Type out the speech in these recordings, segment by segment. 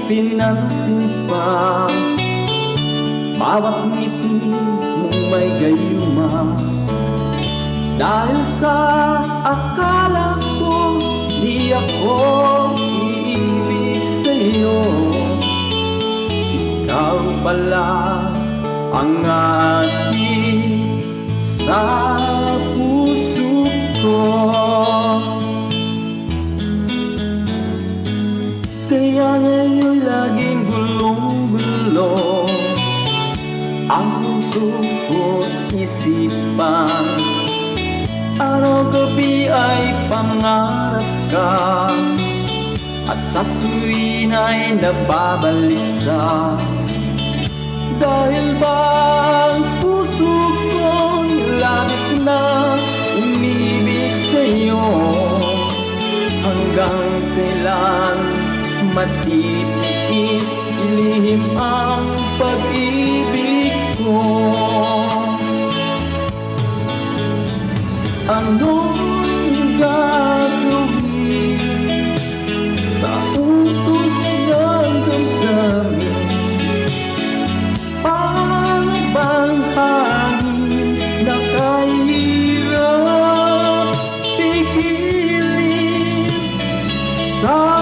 pinansin pa. Bawat ngiti mong may gayuma, dahil sa akala ko di ako iibig sa'yo. Ikaw pala ang aking sa puso ko. Kaya ngayon laging gulong-gulo ang puso ko't isipan. Araw-gabi ay pangarap ka, at sa tuwin ay nababalisa. Dahil ba ang puso ko labis na umibig sa'yo? Hanggang kailan matitiis ilihim ang pag-ibig ko? Anong gagawin sa utos ng damdamin? Paano bang hangin na kahirap pigilin? Sa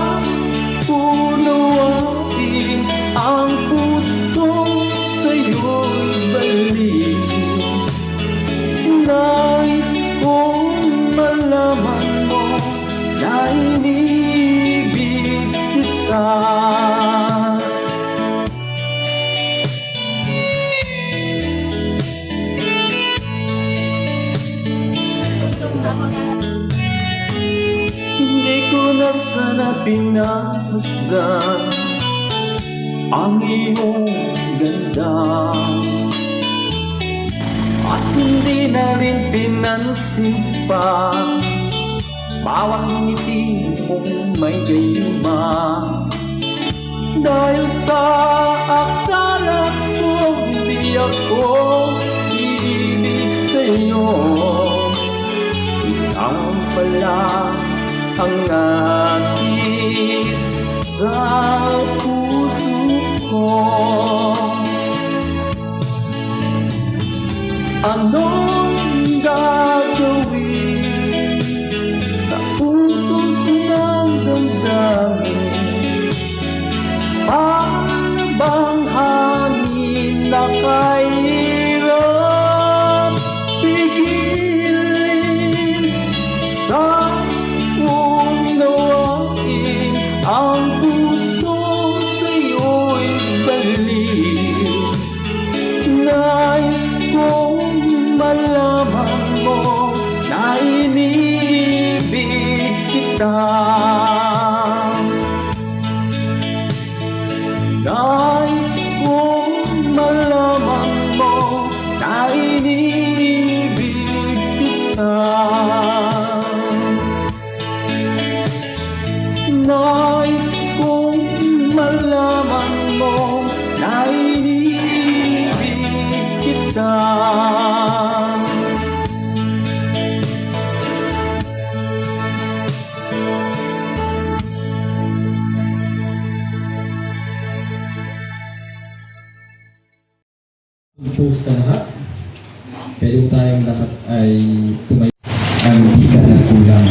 punuin ang puso sa'yo'y balik. Nais kong malaman mo na inibig kita. Hindi ko na sana pinamasdan ang iyong ganda, at hindi na rin pinansin pa bawat ngiti mong may gayuma. Dahil sa akala ko di ako iibig sa'yo, ikaw pala ang aking sa puso ko. Anong gagawin sa utos ng damdamin? Paano bang hangin na kahirap pigilin? Sa unawain ang puso sa'yo'y balik. Nais kong malaman mo na inibig kita. Nais kong malaman mo na inibig kita. Nais kong malaman mo na inibig kita. Choose sa lahat, pwede po tayong lahat ay tumayo ang hindi ka na kulang.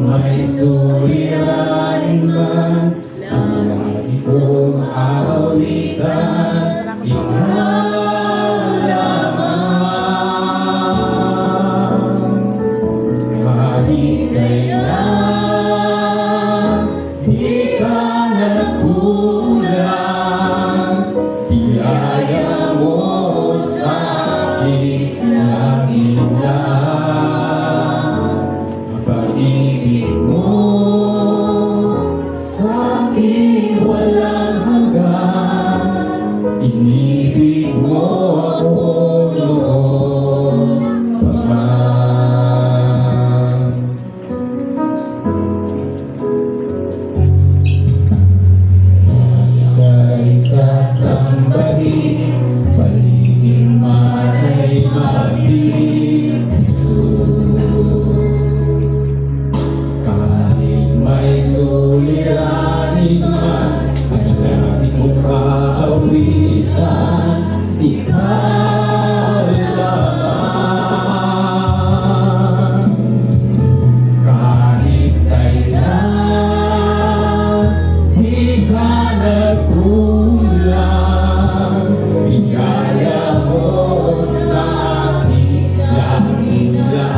May suri Inibig mo ako noon pa man. Kay sasambahin, paligid man ay mabili, Jesus. Kahit may suliranin man, ay langit mo kaawitan, ikaw lamang. Kahit kailan, di ka nagkulang, bigaya mo sa akin langit lang.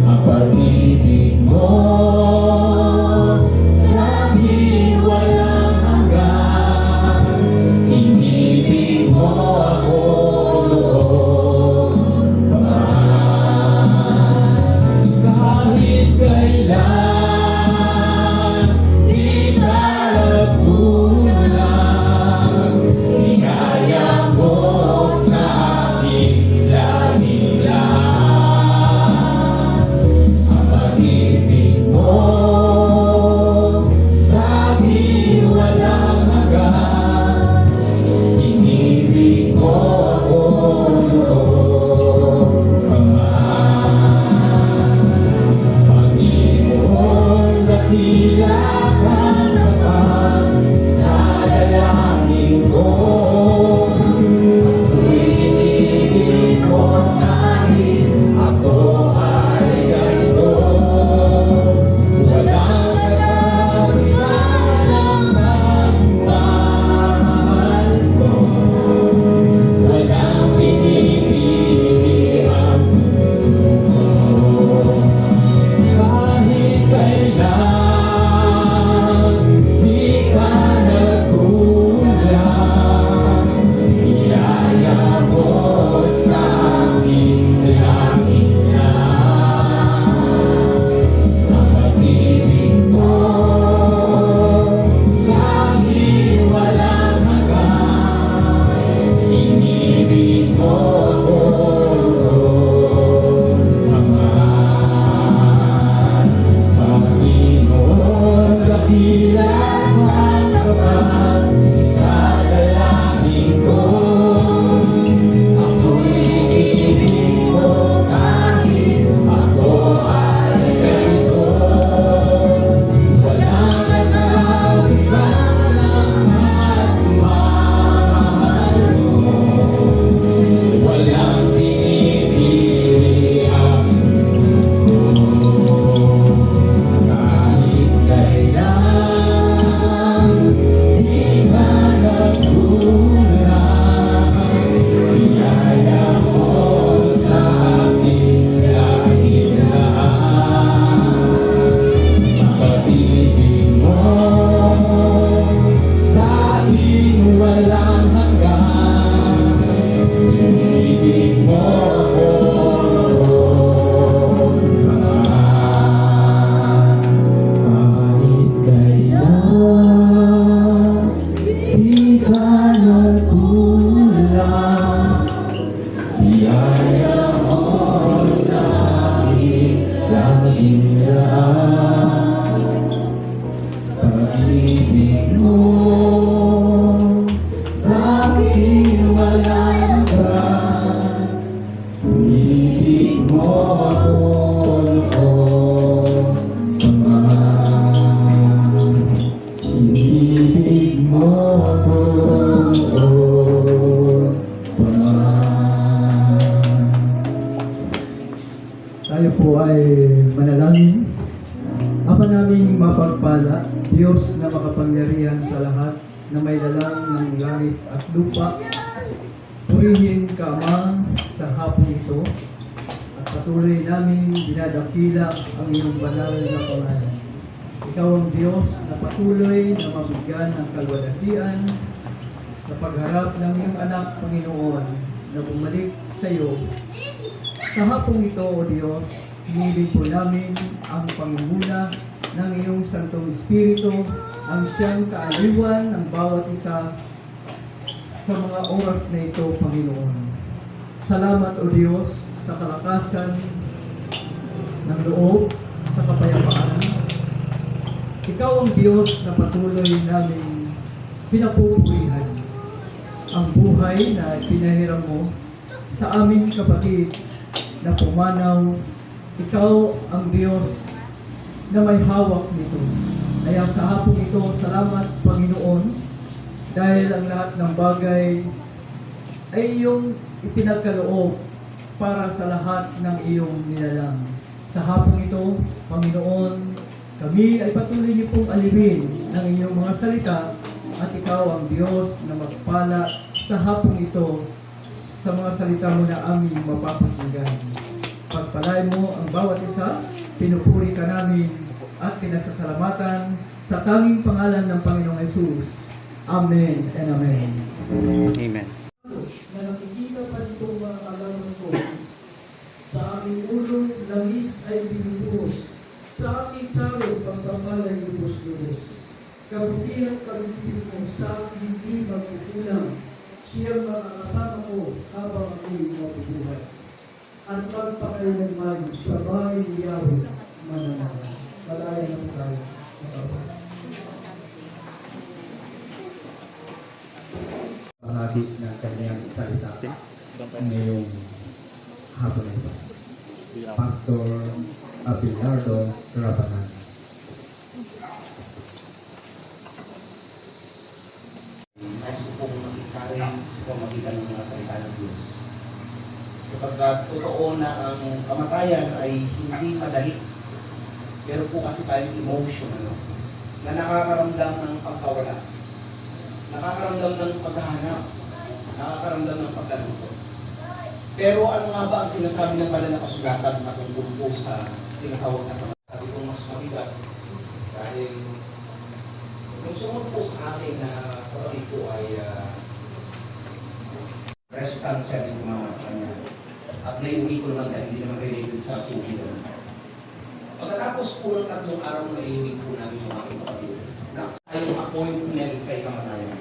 Ang pag-ibig mo sa akin walang hanggan, inibig mo ako noon pa man. Kahit kailan, di ka nagkulang, bigaya mo sa akin langit lang. Ang pag-ibig mo sa akin walang hanggan, inibig mo ako noon pa man. Panginoon, dakila kang kapal sa dalangin ko. Ako'y inibig mo kahit ako ay ganito. Walang katapusan ang pagmamahal mo. Walang pinipili ang puso mo. Kahit kailan, di ka nagkulang, biyaya mo sa akin langit lang. Ang pag-ibig mo sa akin walang hanggan, inibig mo ako noon pa man. Panginoon, dakila kang kapal sa dalangin ko. Ako'y inibig mo kahit ako ay ganito. Walang katapusan ang pagmamahal mo. Walang pinipili ang kahit kailan, di ka nagkulang, biyaya mo sa akin langit lang. Ang pag-ibig mo sa akin walang hanggan, inibig mo ako noon pa man. Kahit kailan, di ka nagkulang, biyaya mo sa akin langit lang. Pag-ibig mo sa akin walang hanggan, inibig mo ako noon pa man. Inibig mo ako noon pa man. Tayo po ay manalangin. Ama naming mapagpala, Diyos na makapangyarihan sa lahat, na may lalang ng langit at lupa, purihin ka, Ama, sa hapon ito, at patuloy namin dinadakila ang iyong banal na pangalan. Ikaw ang Diyos na patuloy na mabigyan ng kalwalhatian sa pagharap ng iyong anak, Panginoon, na bumalik sa iyo. Sa hapong ito, O Diyos, hinihiling po namin ang pangunguna ng iyong Santong Espiritu ang siyang kaaliwan ng bawat isa sa mga oras na ito, Panginoon. Salamat, O Diyos, sa kalakasan ng loob, sa kapayapaan. Ikaw ang Diyos na patuloy namin pinapupurihan. Ang buhay na pinahiram mo sa aming kapatid na pumanaw, ikaw ang Diyos na may hawak nito. Kaya sa hapong ito, salamat, Panginoon, dahil ang lahat ng bagay ay iyong ipinagkaloob para sa lahat ng iyong nilalang. Sa hapong ito, Panginoon, kami ay patuloy niyo pong alipin ng inyong mga salita at ikaw ang Diyos na magpala sa hapong ito sa mga salita mo na aming mapapakinggan. Pagpalain mo ang bawat isa, pinupuri ka namin at pinasasalamatan sa tanging pangalan ng Panginoong Hesus. Amen and Amen. Amen. Na nakikita pa itong mga kalaman ko, sa aming ulo, langis ay binubuhos, sa aming saro, pagpapalay lubos-lubos. Kabutihan mo sa aking hindi magkukulang, siyang makakasama ko habang ako'y mabubuhay. At pagpakailanman sa bahay ni Yahweh, mananahan. Malaya na po tayo. Bahagi ng kanyang salita ngayong hapon na ito. Pastor Abelardo Rabanan. Nais ko pong mag-encourage sa pamagitan ng mga salita ng Diyos. Kapag totoo na ang kamatayan ay hindi madali, pero po kasi tayong emotion, na nakakaramdam ng pagkawala, nakakaramdam ng paghahanap, nakakaramdam ng pagkaluto. Pero ano nga ba ang sinasabi ng banal na kasulatan patungkol po sa tinatawag na kamatayan? Sabi ko mas mabigat dahil yung sumunod po sa akin na kapatid ko ay breast cancer yung tumama sa kanya. At naiuwi ko naman dahil hindi naman related sa tubig. Pagkatapos po ng 3 araw na naiuwi po namin yung aking kapatid na ay yung appointment kay kamatayan.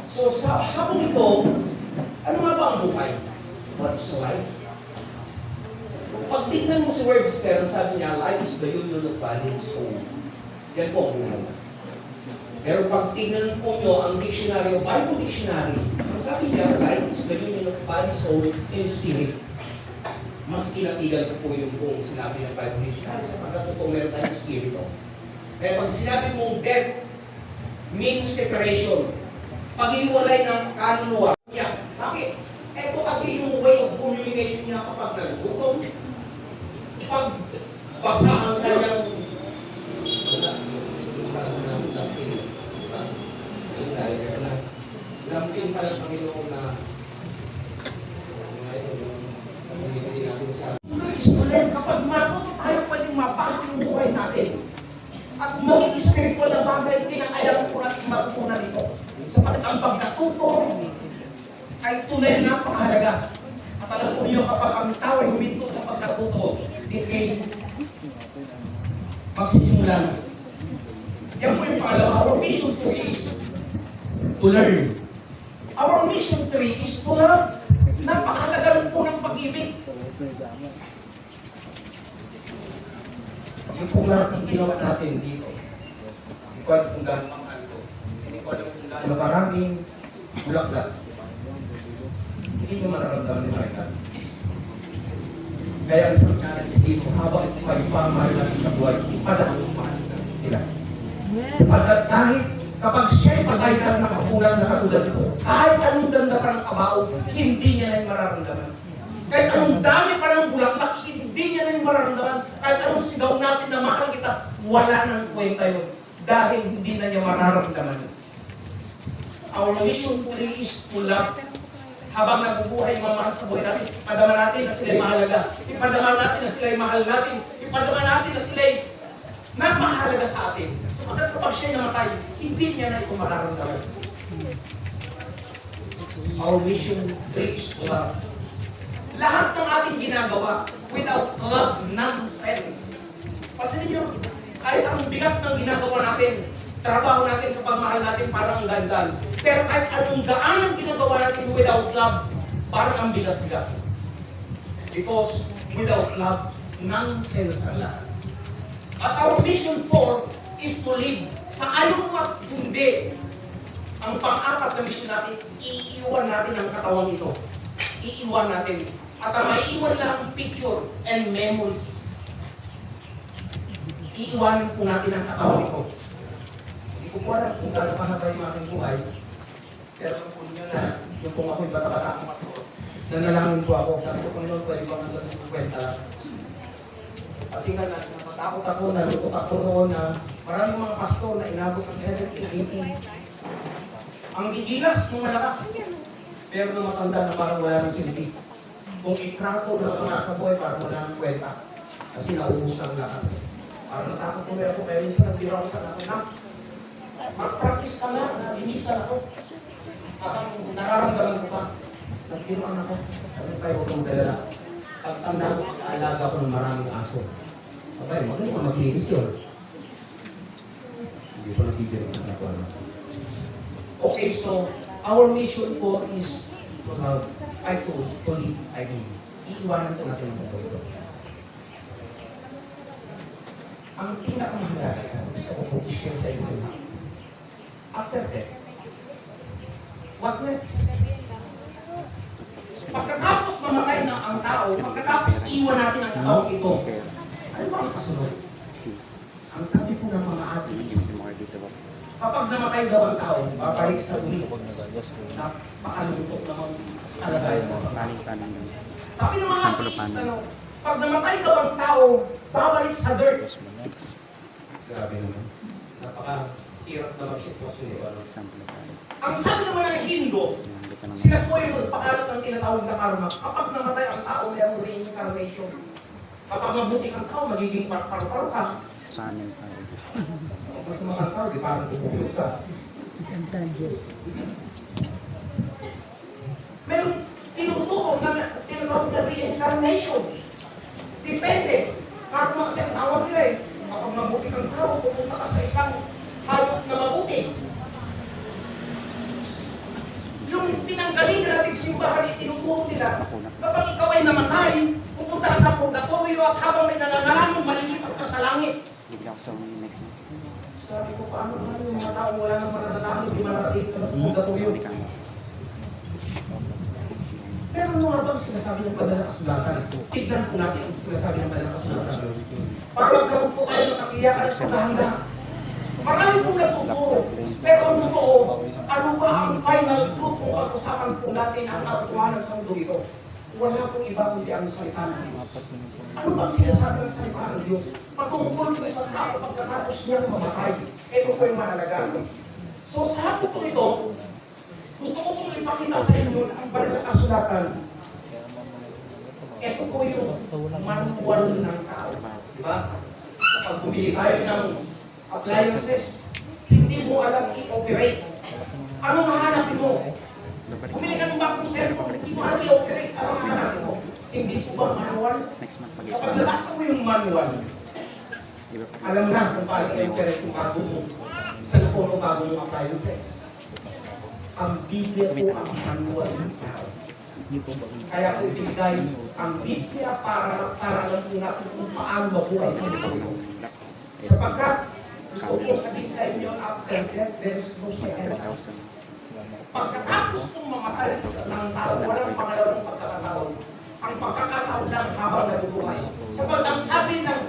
So sa hapong ito, ano nga ba ang buhay? What's life? Pag tignan mo si Webster, sabi niya, life is the union of body and soul. Yan po ang buhay. Pero pag tignan po nyo ang dictionary o Bible dictionary, ang sabi niya, life is the union of body, soul, and spirit. Mas kinatigan ko po yung kung sinabi ng Bible dictionary sapagkat po meron tayong spirito. Kaya pag sinabi mong death means separation, pag-iwalay ng kaluluwa niya. Bakit? Ito kasi yung way of communication niya kapag nagutom. Pag basa ang kanyang lampin pa ng Panginoon na kapag matuto tayo pwedeng mabago yung buhay natin at maging spiritual na bagay, kinakailangan po natin matutunan dito. Sapagkat ang pagkatuto ay tunay na napakahalaga. At alam po niyo kapag ang tao ay huminto sa pagkatuto, hindi magsisimula na. Yan po yung pangalawa. Our mission 3 is to learn. Our mission 3 is to love. Napakahalaga po ng pag-ibig. Yung pong lahat ng ginawa natin dito, hindi ko alam kung gano'ng pang alto, hindi ko alam kung gano'ng maraming bulaklak. Hindi nyo mararamdaman ni Marika. Kaya ang isang challenge dito, habang kayo pamahal natin sa buhay, ipadahal sila. Sapagkat kahit kapag siya'y patay na nakapulang na katulad ko, kahit anong ganda pa ng kabao, hindi niya na yung mararamdaman. Kahit anong dami pa ng bulaklak, hindi niya na yung mararamdaman. Kahit anong sigaw natin na mahal kita, wala nang kwenta yun. Dahil hindi na niya mararamdaman. Our mission today is to love. Habang nabubuhay mga mahal sa buhay natin, ipadama natin na sila'y mahalaga. Ipadama natin na sila'y mahal natin. Ipadama natin na sila'y napakahalaga sa atin. Sapagkat kapag siya'y namatay, hindi niya na ito mararamdaman. Our mission is to love. Lahat ng ating ginagawa, without love, nonsense. Pansinin niyo, kahit ang bigat ng ginagawa natin, trabaho natin kapag mahal natin parang ang gandaan. Pero kahit anong gaan ang ginagawa natin without love, parang ang bigat-bigat. Because without love, nonsense ang lahat. At our mission 4 is to live sa anumang hindi. Ang pang-apat na mission natin, iiwan natin ang katawang ito. Iiwan natin. At ang maiiwan lang ang picture and memories. Iiwanan po natin ang katawang ito. Hindi ko po alam kung gano'n mahaba yung aking buhay. Pero kung po ninyo na, yung kung ako'y bata-bata, nanalangin po ako. Sabi ko, Panginoon, pwede ba hanggang sa 50 lang? Kasi nga, natakot ako, nalukot ako noon na maraming mga pastor na inabot ng 17, 18. Ang gigilas ng malakas. Pero nung matanda na parang wala ng silbi. Kung ikrato na ako nasa buhay, parang wala ng kwenta. Kasi naubos ng lakas. Parang natakot ko meron ko, kaya minsan nagbira ako sa natin na mag-practice ka na, nabinisan ako. Parang nararamdaman ko pa. Nagbiruan ako. Sabi tayo, huwag kong dalala. Pagtanda ko, mag-aalaga ko ng maraming aso. Okay, magaling ko maglinis yun. Hindi ko nabibiro na ako. Okay, so, our mission po is to have, to live, iiwanan ko natin ang buhay ito. Ang pinakamahalaga, gusto ko po i-share sa inyo. After death, what next? Pagkatapos mamatay na ang tao, pagkatapos iwan natin ang tao ito, ano ba ang kasunod? Ang sabi po ng mga atheist, kapag namatay daw ang tao, babalik sa uli. Napakalungkot naman kalagayan mo sa tao. Sabi ng mga atheist, pag namatay daw ang tao, babalik sa dirt. Grabe naman. Napaka-hirap na mag-sitwasyon ito. Ang sabi naman ng Hindu, sila po yung magpakalat ng tinatawag na karma. Kapag namatay ang tao, may ang reincarnation. Kapag mabuti kang tao, magiging par-par-par ka. Mas makang tao, di parang tupulog ka. Meron tinuturo na tinatawag na reincarnation. Depende. Karma kasi ang tawag nila eh. Kapag mabuti kang tao, pupunta ka sa isang hayop na mabuti. Yung pinanggaling na nating simbahan, itinuturo nila, kapag ikaw ay namatay, pupunta ka sa purgatorio at habang may nananalangin, malilipat ka sa langit. Sabi ko, paano naman yung mga tao wala nang mananalangin, di manarating ka sa purgatorio? Pero ano nga bang sinasabi ng banal na kasulatan? Tignan po natin ang sinasabi ng banal na kasulatan. Para magkaroon po kayo ng kakiyakan at paghahanda. Marami pong natuturo. Pero ang totoo, ano ba ang final truth kung pag-usapan po natin ang katotohanan sa mundo ito? Wala pong iba kundi ang salita ng Diyos. Ano bang sinasabi ng salita ng Diyos? Patungkol ko sa tao pagkatapos niyang mamatay. Ito po yung mahalaga. So sa hapon po ito, gusto ko pong ipakita sa inyo ang banal na kasulatan. Ito po yung manual ng tao. Diba? Kapag bumili tayo ng appliances, hindi mo alam i-operate. Ano mahanapin mo? Bumili ka ng bagong cellphone, hindi mo alam i-operate. Ano mahanapin mo? Hindi po ba manual? Kapag nabasa mo yung manual, alam na kung paano i-operate yung bagong cellphone o bagong appliances. Ang Biblia po ang manual ng tao. Kaya po ibigay ang Biblia para alam po natin kung paano mabuhay sa mundo. Sapagkat gusto ko sabihin sa inyo, after death, there is no second house. Pagkatapos kong mamatay ng tao, walang pangalawang pagkakataon. Ang pagkakataon lang habang nabubuhay. Sapagkat ang sabi ng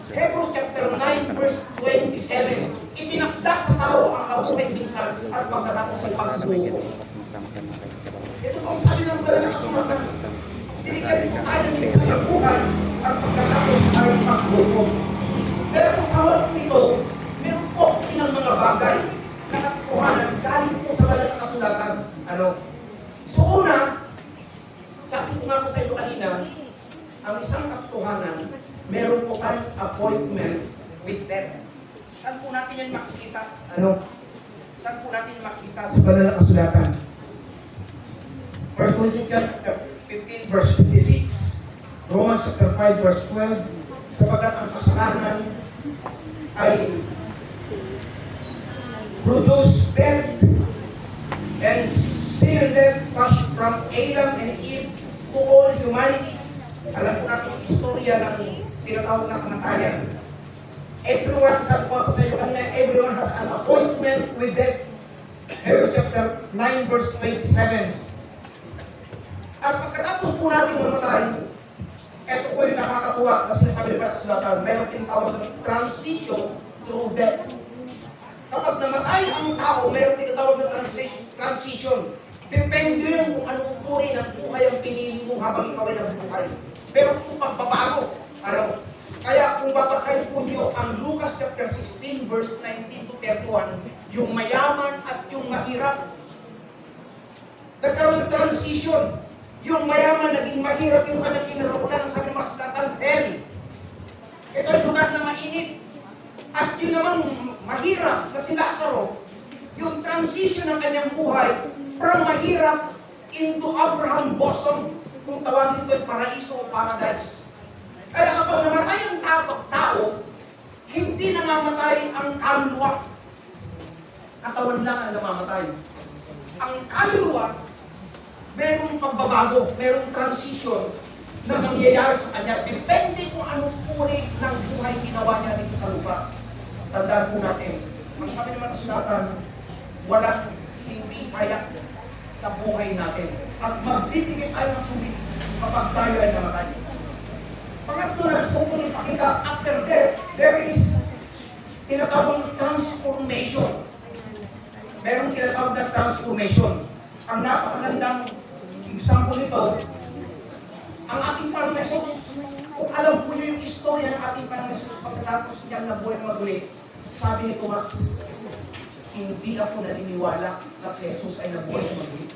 Hebrews chapter 9 verse 27, itinakda sa tao ang kabuhay minsan at pagkatapos ay pagsuko. Ito po ang sabi ng banal na kasulatan. Binigyan po tayo minsan ng buhay at pagkatapos ay pagsuko. Pero sa harap nito, meron po ilang mga bagay na katotohanan galing po sa banal na kasulatan. Ano? So una, sabi ko nga po sa iyo kanina, ang isang katotohanan, meron po tayong appointment with death. Saan po natin yan makikita? Ano? Saan po natin makikita sa banal na kasulatan? 1 Corinthians chapter 15 verse 56, Romans chapter 5 verse 12, sapagkat ang kasalanan ay produce death and sin and death passed from Adam and Eve to all humanities. Alam po natin yung istorya ng tinatawag na kamatayan. Everyone, sabi ko sa iyo kanina, everyone has an appointment with death. Hebrews chapter 9 verse 27. At pagkatapos po natin mamatay, ito po yung nakakatuwa kasi sabi ni Pastor Sulatan, mayroon tinatawag na transition through death. Kapag namatay ang tao, mayroon tinatawag na transition. Depende rin kung anong uri ng buhay ang pinili mo habang ikaw ay nabubuhay. Pero kung pagbabago, ano? Kaya kung babasahin po niyo ang Lucas chapter 16 verse 19 to 31, yung mayaman at yung mahirap, nagkaroon ng transition. Yung mayaman naging mahirap yung kanyang kinaroonan ng sabi ng Masulatan, hell. Ito yung lugar na mainit. At yun naman mahirap na si Lazaro, yung transition ng kanyang buhay from mahirap into Abraham bosom, kung tawagin ito ay paraiso o paradise. Kaya kapag namatay ang tao, hindi namamatay ang kaluluwa. Katawan lang ang namamatay. Ang kaluluwa, merong pagbabago, merong transition na mangyayari sa kanya. Depende kung anong uri ng buhay ginawa niya dito sa lupa. Tandaan po natin, ang sabi naman ng sulatan, walang hindi kaya sa buhay natin. At magbibigay tayo ng sulit kapag tayo ay namatay. Pangatlo na gusto ko ipakita, after death, there is tinatawag na transformation. Merong tinatawag na transformation. Ang napakagandang example nito, ang ating Panginoon Jesus, kung alam po niyo yung istorya ng ating Panginoon Jesus pagkatapos niyang nabuhay ng maguli, sabi ni Tomas, hindi ako naniniwala na si Jesus ay nabuhay ng maguli.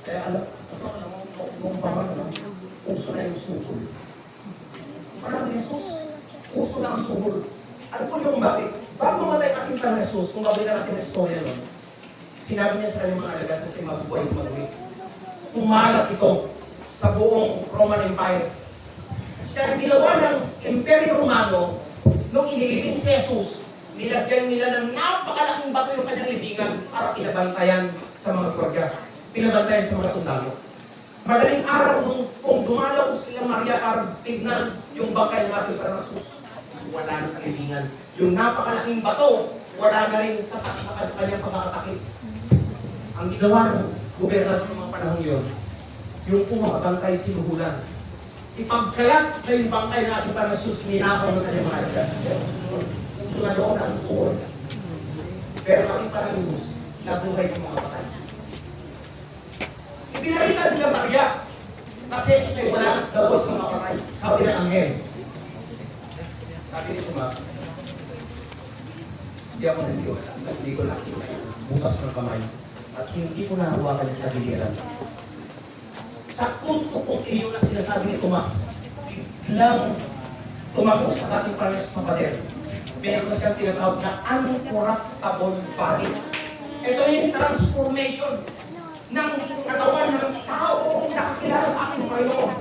Kaya alam mo, kung pamang uso na yung suhol. Parang Jesus, uso na ang suhol. Ano po yung bakit? Bago matay ating Panginoon Jesus, kung mabili natin ang istorya nun, sinabi niya sa kanyang mga alagad kasi mabubuhay sa maguli. Kumalat ito sa buong Roman Empire. Kaya ginawa ng Imperyo Romano, nung inilibing si Jesus, nilagyan nila ng napakalaking bato yung kanyang libingan para pinabantayan sa mga gwardiya, pinabantayan sa mga sundalo. Madaling araw kung dumalaw sila Maria para tignan yung bangkay ng ating Panginoon Jesus, wala na sa libingan. Yung napakalaking bato, wala na rin sa kanyang pagkakatakip. Ang ginawa ng gobernador ng mga panahon yun, yung pumabangkay sinuhulan. Ipagkalat na yung bangkay na ating Panginoon Jesus, ninakaw ng kanyang mga alagad. Gusto na doon ang suhol. Pero ating Panginoon Jesus, nabuhay sa mga patay. Ipinalita nila Maria na si Jesus ay wala daw sa mga patay. Sabi ng anghel. Sabi ni Tomas, hindi ako nandiyosa, hindi ko nakita bukas ng kamay at hindi ko nahawakan yung kabiliran. Sa punto kong iyo na sinasabi ni Tomas, biglang tumagos sa ating Panginoon sa pader. Meron na siyang tinatawag na uncorruptible body. Ito yung transformation ng katawan ng tao na nakakilala sa ating Panginoon.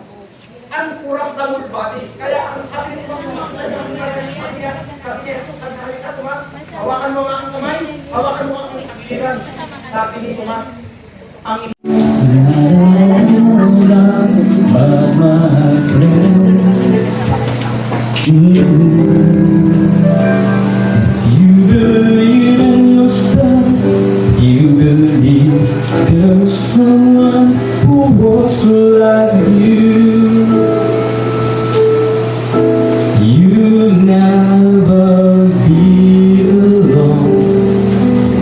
Uncorruptible body. Kaya ang sabi ni Tomas, sabi ni Jesus, sabi ni Tomas, hawakan mo ang kamay, hawakan mo ang kabiliran. Sabi ni Tomas, ang You believe in yourself. You believe there's someone who walks like you. You'll never be alone.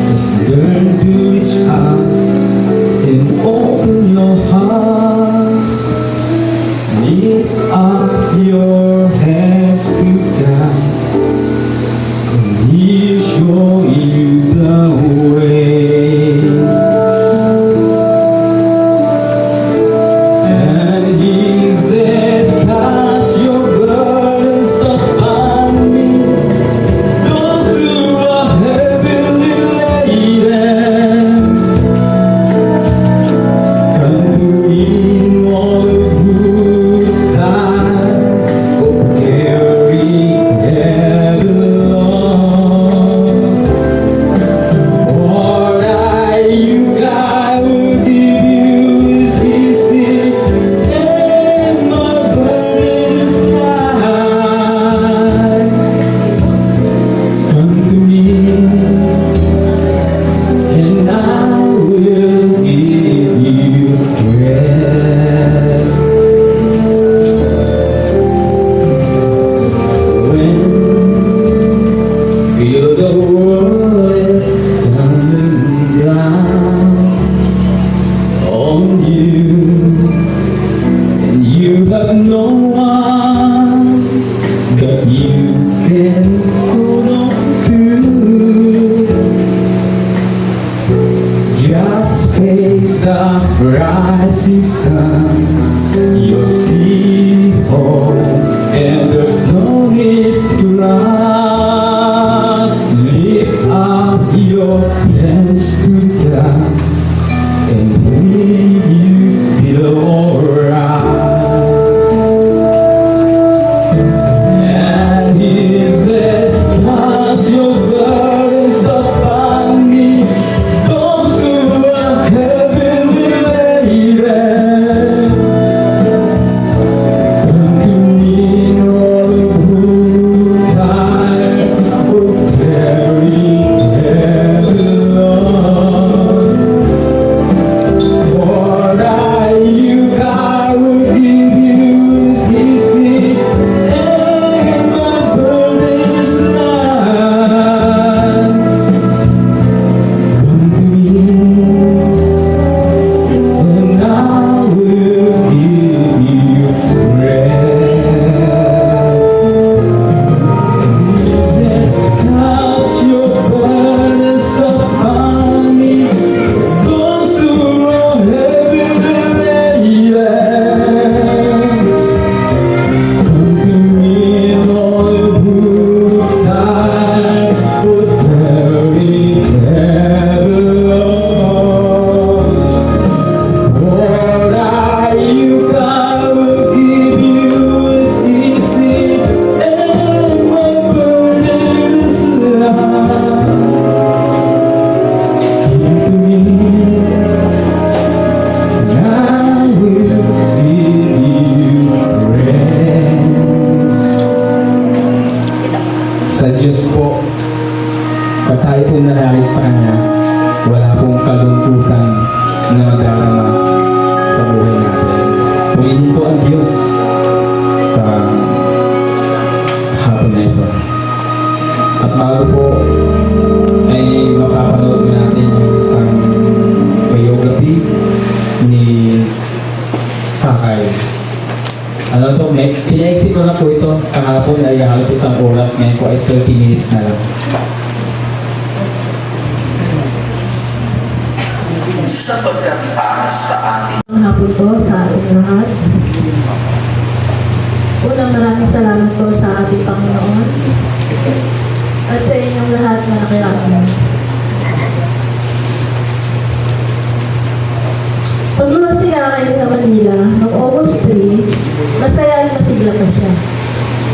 Just learn to reach out and open your heart. Lift up your hands to God. He'll show you the way, and He the rising sun, you'll see home, and there's no need to run. Lift up your hands to God, and will you feel alright? And He said, cast your burdens upon me, those who are heavily laden. Come to me, all who are tired of carrying heavy load. What I will give you is His peace, and my burden is light. Come to me, and I will give you rest. He said, cast your burdens upon me, those who are heavy laden. Come to me, all who are tired of carrying heavy loads. What I will give you is easy, and my burden is light. Come to me, and I will give you rest. Sa Diyos po, pag tayo pong nanalig sa Kanya, wala pong kalungkutan na madarama sa buhay natin. Pumili po ang Diyos sa hapon na ito. At bago po ay mapapanood natin yung isang biography ni Kakay. Ano to, pinaisip ko na po ito kahapon ay halos isang oras, ngayon po ay 30 minutes na lang. sapagkat para sa atin. Ang hapon po sa ating lahat. Unang maraming salamat po sa ating Panginoon at sa inyong lahat na nakiramay. Pagluwas si Kakay sa Manila noong August 3, masaya at masigla pa siya.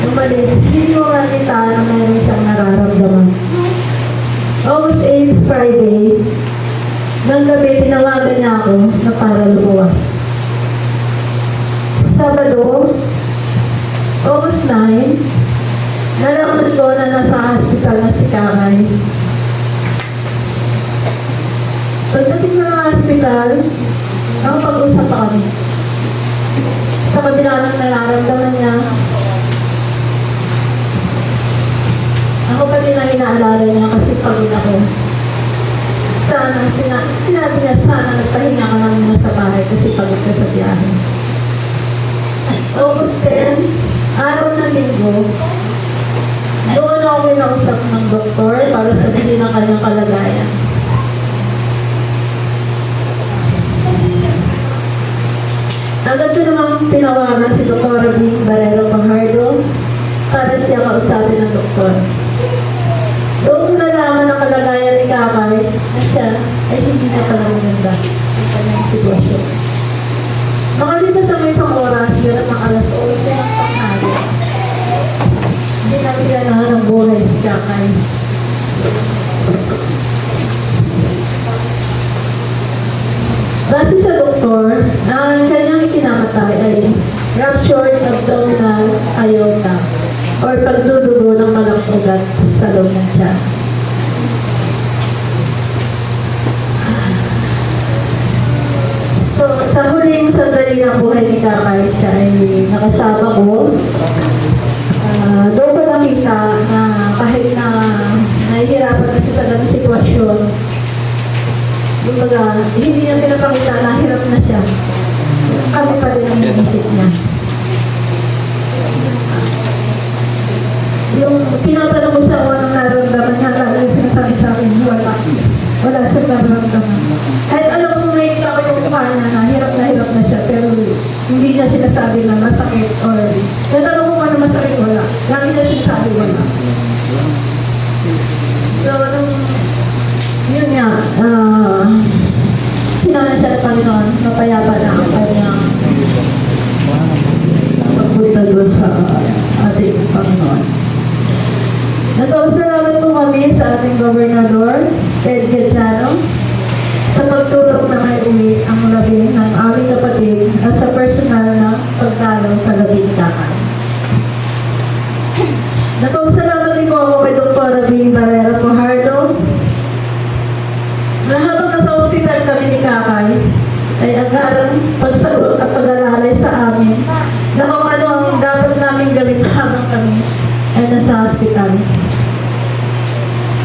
Umalis, hindi mo makita na mayroon siyang nararamdaman. August 8, Friday, ng gabi, tinawagan niya ako na para lumuwas. Sabado, August 9, nalaman ko na nasa hospital na si Kakay. Pagdating ng hospital, ang pag-usap pa kami. Sa kabila ng nararamdaman niya, ako pa din ang inaalala niya kasi pagod ako. Sana, sinabi niya, sana nagpahinga ka lang muna sa bahay kasi pagod ka sa biyahe. August 10, araw ng linggo, doon ako kinausap ng doktor para sabihin ang kanyang kalagayan. Agad ko namang tinawagan si Dr. Bing Barrero Panghardo para siya kausapin ng doktor. Doon ko nalaman ang kalagayan ni Kakay na siya ay hindi na pala maganda ang kanyang sitwasyon. Makalipas ang isang oras, yun at ang alas 11 ng tanghali. Dinagyan na ng buhay si Kakay. Base sa doktor, ang kanyang ikinamatay ay ruptured abdominal aorta or pagdudugo ng malaking ugat sa loob ng tiyan. So, sa huling sandali ng buhay ni Kakay, siya ay nakasama ko. Doon ko nakita na kahit na nahihirapan kasi sa ganung sitwasyon, kumbaga, hindi niya pinapakita na hirap na siya. Kami pa din ang inisip niya. Yung pinatanong ko siya kung anong nararamdaman niya, lalo yung sinasabi sa akin, wala. Wala siya nararamdaman. Kahit alam ko may ako yung niya sinasabi na masakit or natanong ko ano masakit, wala. Lagi niya sinasabi wala. So, yun nga, sinana siya ng Panginoon, mapayapa na ang kanyang pagpunta doon sa ating Panginoon. Nagpapasalamat po kami sa ating Gobernador, Ted Quezano, sa pagtulong na may uwi ang labi ng aming kapatid at sa personal na pagdalaw sa labi ni Kakay. Nagpapasalamat din po ako kay Dr. Bing Barrera Fajardo na habang nasa ospital kami ni Kakay ay agarang pagsagot at pag-alalay sa amin na kung ano ang dapat namin gawin habang kami ay nasa ospital.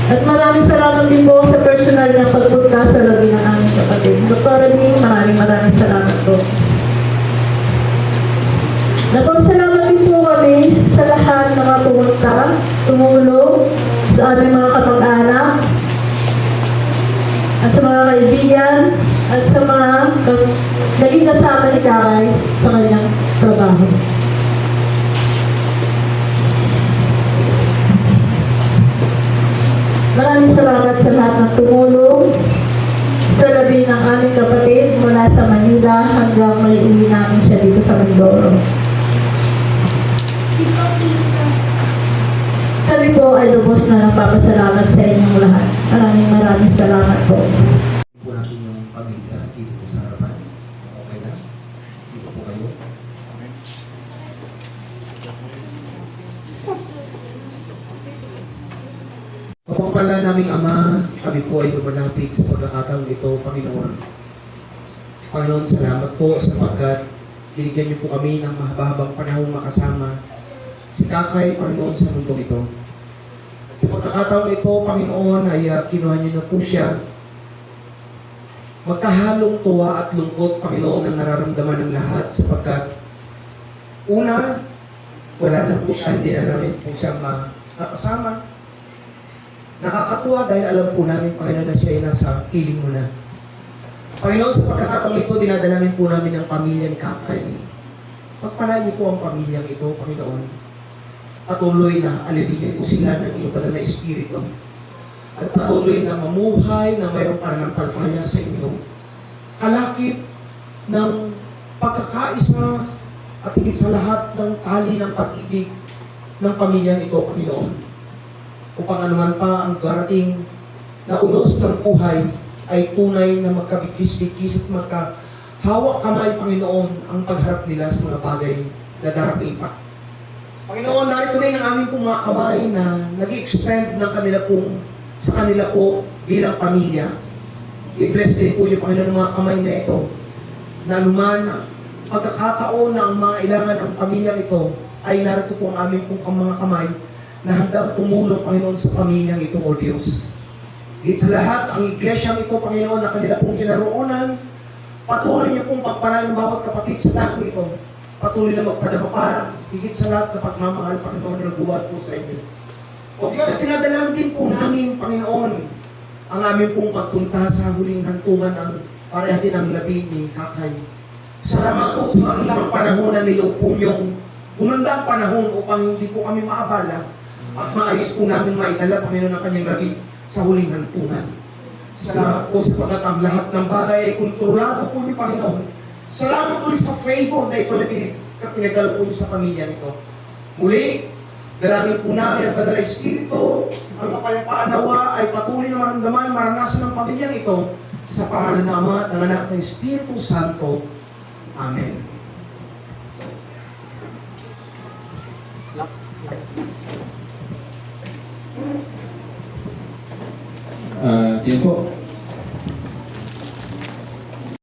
At maraming salamat din po sa personal na pagpunta sa labi ng aming kapatid. Dr. Bing, maraming salamat po. Nagpapasalamat din po kami sa lahat ng mga pumunta, tumulong sa aming mga kapag-anak, at sa mga kaibigan, at sa mga naging kasama ni Kakay sa kanyang trabaho. Maraming salamat sa lahat ng tumulong sa labi ng aming kapatid mula sa Manila hanggang may uwi namin siya dito sa Mindoro. Kami po ay lubos na nagpapasalamat sa inyong lahat. Maraming salamat po. Po natin yung pamilya dito po sa harapan. Okay na? Dito po kayo. Kapagpala naming Ama, kami po ay lumalapit sa pagkakataon ito, Panginoon. Panginoon, salamat po sapagkat binigyan niyo po kami ng mahabang panahon makasama si Kakay, Panginoon, sa mundo ito. Sa pagkakataon ito, Panginoon, ay kinuha niyo na po siya. Magkahalong tuwa at lungkot, Panginoon, ang nararamdaman ng lahat sapagkat una, wala na po siya, hindi na namin po siya makasama. Nakakatuwa dahil alam po namin, Panginoon, na siya ay nasa piling mo na. Panginoon, sa pagkakataon ito, dinadalamin po namin ang pamilya ni Kakay. Pagpalain niyo po ang pamilyang ito, Panginoon. Patuloy na alipin po sila ng iyong banal na Espiritu. At patuloy na mamuhay na mayroong pananampalataya sa inyo. Kalakip ng pagkakaisa at higit sa lahat ng tali ng pag-ibig ng pamilyang ito, Panginoon. Upang anuman pa ang darating na ulos ng buhay ay tunay na magkabigkis-bigkis at magkahawak kamay, Panginoon, ang pagharap nila sa mga bagay na darating pa. Panginoon, narito rin ang aming pong mga kamay na nag-extend ng sa kanila po bilang pamilya. I-bless din po yung Panginoon ng mga kamay na ito na anuman pagkakataon na ang mga ilangan ang pamilyang ito ay narito po ang aming pong mga kamay na handang tumulong, Panginoon, sa pamilyang ito, O Diyos. Higit sa lahat, ang iglesyang ito, Panginoon, na kanila pong kinaroonan, patuloy niyo pong pagpalain ng bawat kapatid sa dako ito. Patuloy na magpadapaparang, higit sa lahat na pagmamahal, Panginoon, na nagbuwat po sa inyo. O Diyos, tinadalangin din po namin, Panginoon, ang aming pong pagpunta sa huling hantungan ng parehatin ng labi ni Kakay. Salamat po sa magandang panahon na nilog po yung gumandang panahon upang hindi po kami maabala at maayos po namin maitala, Panginoon, ang kanyang labi sa huling hantungan. Salamat po sapagkat ang lahat ng bagay ay kontrolado po ni Panginoon. Salamat po sa favor na ito na pinagdalo po sa pamilya nito. Muli, dalangin po namin ang Banal na Espiritu, ang kapayapaan nawa ay patuloy na maramdaman, maranasan ng pamilyang ito sa pangalan ng Ama at ng Anak ng Espiritu Santo. Amen. Yun po,